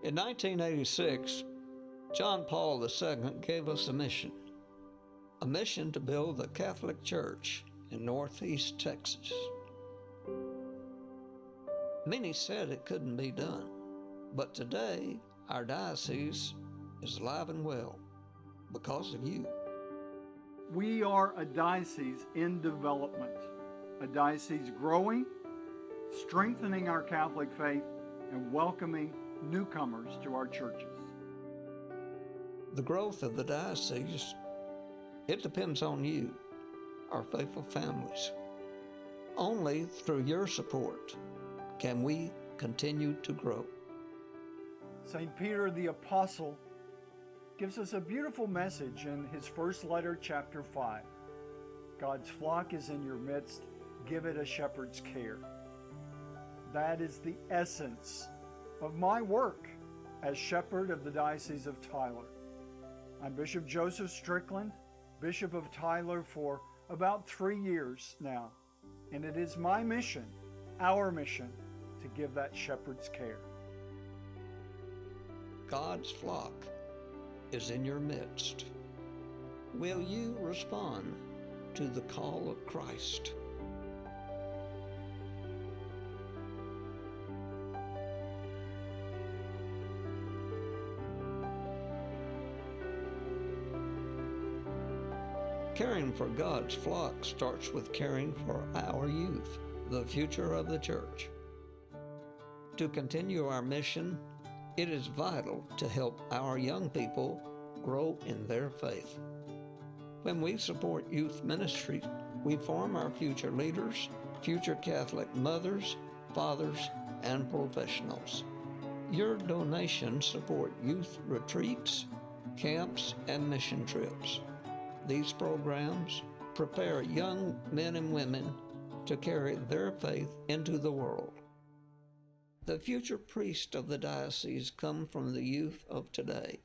In 1986, John Paul II gave us a mission to build a Catholic church in Northeast Texas. Many said it couldn't be done, but today our diocese is alive and well because of you. We are a diocese in development, a diocese growing, strengthening our Catholic faith, and welcoming newcomers to our churches. The growth of the diocese, it depends on you, our faithful families. Only through your support can we continue to grow. St. Peter the Apostle gives us a beautiful message in his first letter, chapter 5. God's flock is in your midst, give it a shepherd's care. That is the essence of my work as shepherd of the Diocese of Tyler. I'm Bishop Joseph Strickland, Bishop of Tyler for about 3 years now, and it is my mission, our mission, to give that shepherd's care. God's flock is in your midst. Will you respond to the call of Christ? Caring for God's flock starts with caring for our youth, the future of the church. To continue our mission, it is vital to help our young people grow in their faith. When we support youth ministry, we form our future leaders, future Catholic mothers, fathers, and professionals. Your donations support youth retreats, camps, and mission trips. These programs prepare young men and women to carry their faith into the world. The future priests of the diocese come from the youth of today.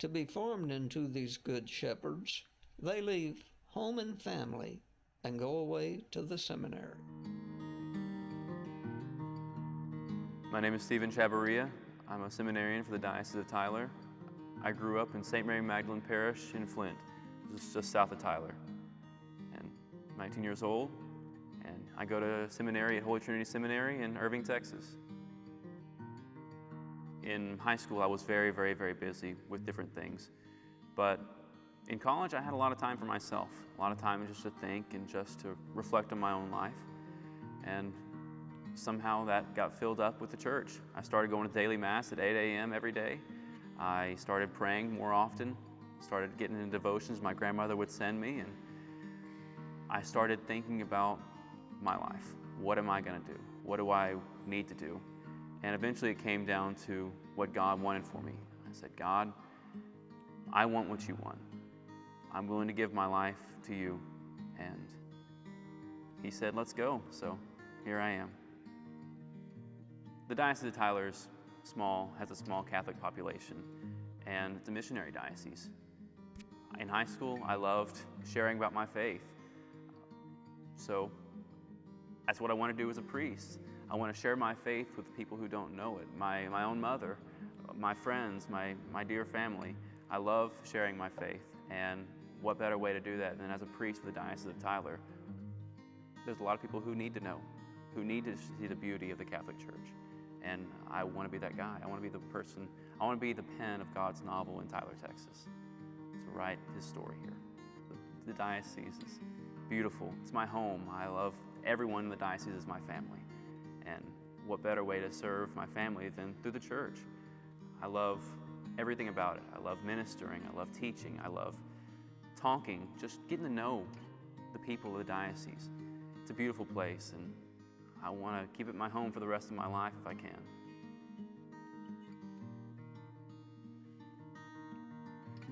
To be formed into these good shepherds, they leave home and family and go away to the seminary. My name is Stephen Chavarria. I'm a seminarian for the Diocese of Tyler. I grew up in St. Mary Magdalene Parish in Flint, just south of Tyler. And I'm 19 years old, and I go to seminary at Holy Trinity Seminary in Irving, Texas. In high school, I was very, very, very busy with different things. But in college, I had a lot of time for myself, a lot of time just to think and just to reflect on my own life. And somehow that got filled up with the church. I started going to daily Mass at 8 a.m. every day. I started praying more often, started getting into devotions my grandmother would send me, and I started thinking about my life. What am I going to do? What do I need to do? And eventually it came down to what God wanted for me. I said, God, I want what you want. I'm willing to give my life to you. And he said, let's go. So here I am. The Diocese of Tyler is small, has a small Catholic population, and it's a missionary diocese. In high school, I loved sharing about my faith. So that's what I want to do as a priest. I want to share my faith with people who don't know it. My own mother, my friends, my dear family. I love sharing my faith. And what better way to do that than as a priest for the Diocese of Tyler? There's a lot of people who need to know, who need to see the beauty of the Catholic Church. And I want to be that guy. I want to be the person, I want to be the pen of God's novel in Tyler, Texas, to write his story here. The diocese is beautiful. It's my home. I love everyone in the diocese as my family. And what better way to serve my family than through the church? I love everything about it. I love ministering. I love teaching. I love talking, just getting to know the people of the diocese. It's a beautiful place, and I want to keep it my home for the rest of my life if I can.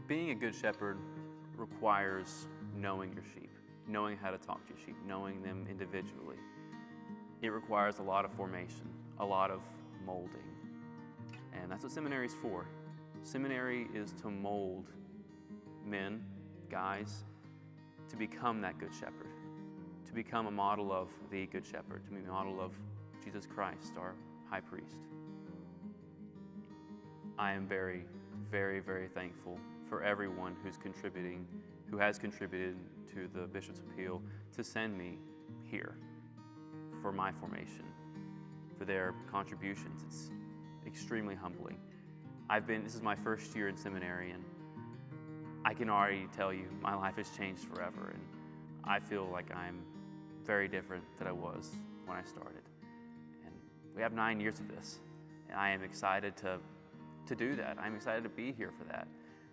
Being a good shepherd requires knowing your sheep, knowing how to talk to your sheep, knowing them individually. It requires a lot of formation, a lot of molding. And that's what seminary is for. Seminary is to mold men, guys, to become that good shepherd, to become a model of the good shepherd, to be a model of Jesus Christ, our high priest. I am very, very, very thankful for everyone who has contributed to the Bishop's Appeal to send me here for my formation, for their contributions. It's extremely humbling. This is my first year in seminary, and I can already tell you my life has changed forever, and I feel like I'm very different than I was when I started. And we have 9 years of this, and I am excited to do that. I'm excited to be here for that,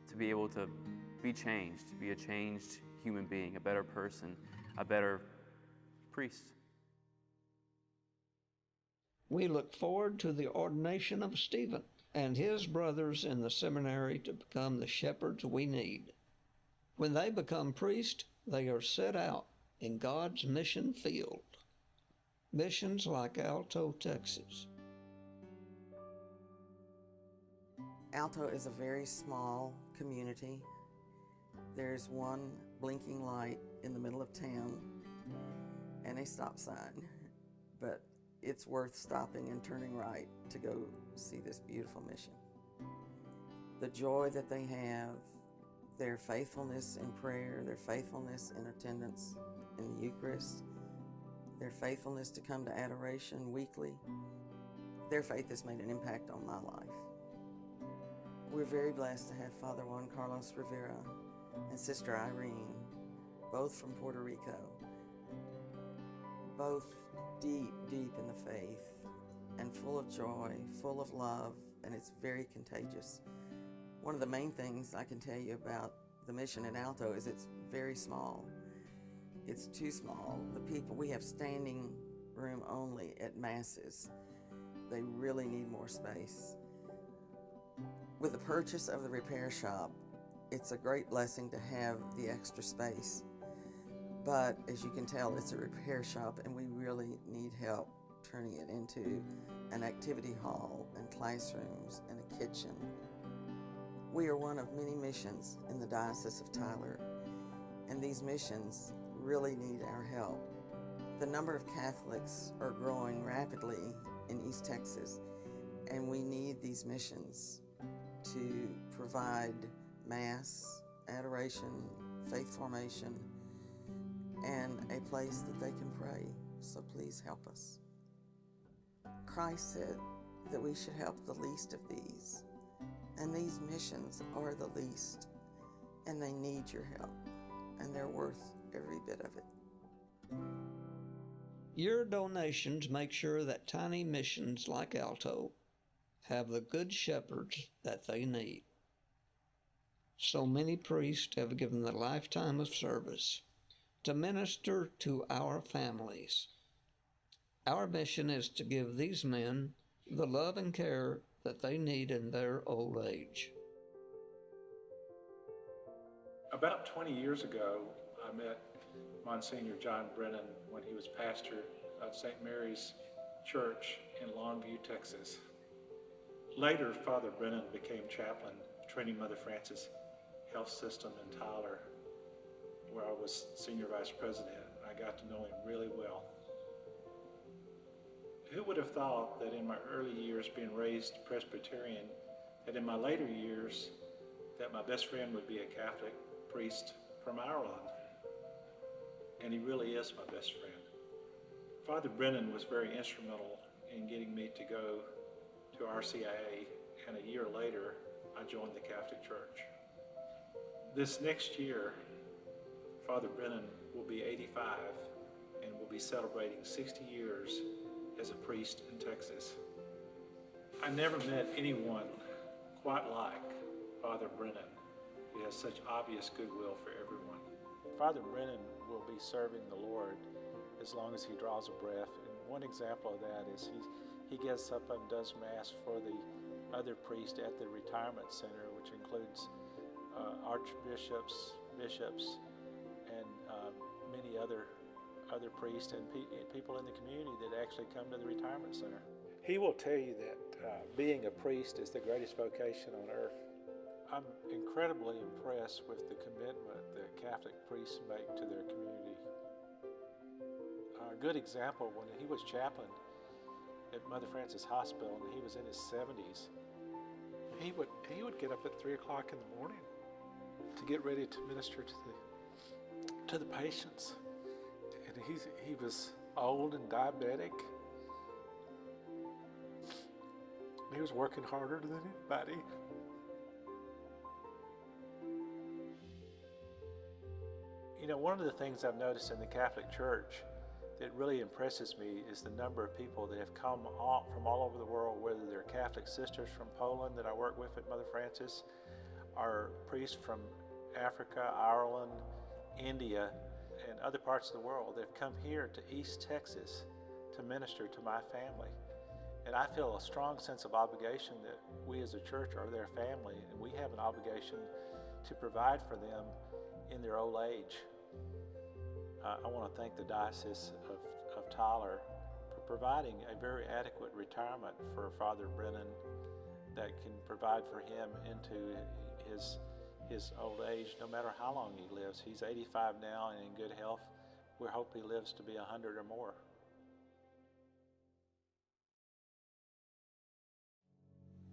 to be able to be changed, to be a changed human being, a better person, a better priest. We look forward to the ordination of Stephen and his brothers in the seminary to become the shepherds we need. When they become priests, they are set out in God's mission field. Missions like Alto, Texas. Alto is a very small community. There's one blinking light in the middle of town and a stop sign, but it's worth stopping and turning right to go see this beautiful mission. The joy that they have, their faithfulness in prayer, their faithfulness in attendance in the Eucharist, their faithfulness to come to adoration weekly, their faith has made an impact on my life. We're very blessed to have Father Juan Carlos Rivera and Sister Irene, both from Puerto Rico, both deep, deep in the faith and full of joy, full of love, and it's very contagious. One of the main things I can tell you about the mission at Alto is it's very small. It's too small. We have standing room only at Masses. They really need more space. With the purchase of the repair shop, it's a great blessing to have the extra space. But as you can tell, it's a repair shop and we really need help turning it into an activity hall and classrooms and a kitchen. We are one of many missions in the Diocese of Tyler, and these missions really need our help. The number of Catholics are growing rapidly in East Texas, and we need these missions to provide Mass, adoration, faith formation, and a place that they can pray. So please help us. Christ said that we should help the least of these, and these missions are the least, and they need your help, and they're worth every bit of it. Your donations make sure that tiny missions like Alto have the good shepherds that they need. So many priests have given the lifetime of service to minister to our families. Our mission is to give these men the love and care that they need in their old age. About 20 years ago, I met Monsignor John Brennan when he was pastor of St. Mary's Church in Longview, Texas. Later, Father Brennan became chaplain of Trinity Mother Francis Health System in Tyler, where I was senior vice president. I got to know him really well. Who would have thought that in my early years being raised Presbyterian, that in my later years, that my best friend would be a Catholic priest from Ireland? And he really is my best friend. Father Brennan was very instrumental in getting me to go to RCIA, and a year later, I joined the Catholic Church. This next year, Father Brennan will be 85 and will be celebrating 60 years as a priest in Texas. I never met anyone quite like Father Brennan, who has such obvious goodwill for everyone. Father Brennan will be serving the Lord as long as he draws a breath. And one example of that is he gets up and does Mass for the other priests at the retirement center, which includes archbishops, bishops, and many other priests and people in the community that actually come to the retirement center. He will tell you that being a priest is the greatest vocation on earth. I'm incredibly impressed with the commitment that Catholic priests make to their community. A good example, when he was chaplain at Mother Francis Hospital and he was in his 70s, he would get up at 3 o'clock in the morning to get ready to minister to the patients. And he was old and diabetic. He was working harder than anybody. You know, one of the things I've noticed in the Catholic Church that really impresses me is the number of people that have come from all over the world, whether they're Catholic sisters from Poland that I work with at Mother Francis, or priests from Africa, Ireland, India, and other parts of the world. They've come here to East Texas to minister to my family. And I feel a strong sense of obligation that we as a church are their family, and we have an obligation to provide for them in their old age. I want to thank the Diocese of Tyler for providing a very adequate retirement for Father Brennan that can provide for him into his old age, no matter how long he lives. He's 85 now and in good health. We hope he lives to be 100 or more.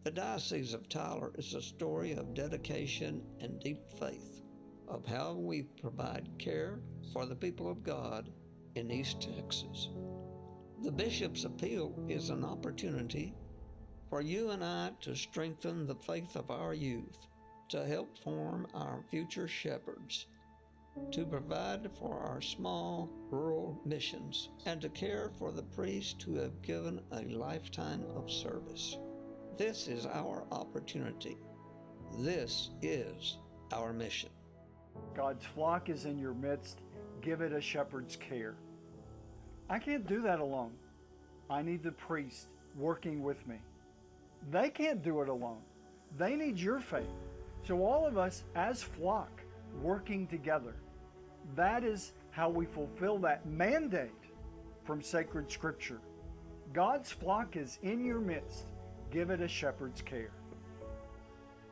The Diocese of Tyler is a story of dedication and deep faith, of how we provide care for the people of God in East Texas. The Bishop's Appeal is an opportunity for you and I to strengthen the faith of our youth, to help form our future shepherds, to provide for our small rural missions, and to care for the priests who have given a lifetime of service. This is our opportunity. This is our mission. God's flock is in your midst. Give it a shepherd's care. I can't do that alone. I need the priest working with me. They can't do it alone. They need your faith. So all of us as flock working together, that is how we fulfill that mandate from sacred scripture. God's flock is in your midst. Give it a shepherd's care.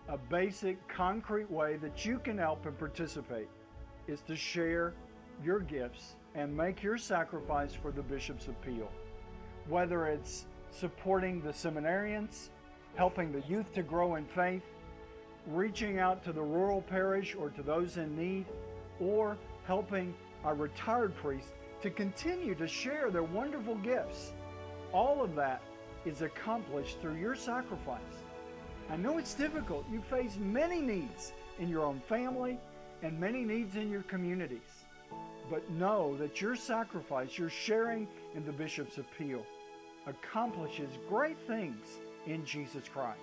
A basic, concrete way that you can help and participate is to share your gifts and make your sacrifice for the Bishop's Appeal. Whether it's supporting the seminarians, helping the youth to grow in faith, reaching out to the rural parish or to those in need, or helping our retired priests to continue to share their wonderful gifts. All of that is accomplished through your sacrifice. I know it's difficult. You face many needs in your own family and many needs in your communities. But know that your sacrifice, your sharing in the Bishop's Appeal, accomplishes great things in Jesus Christ.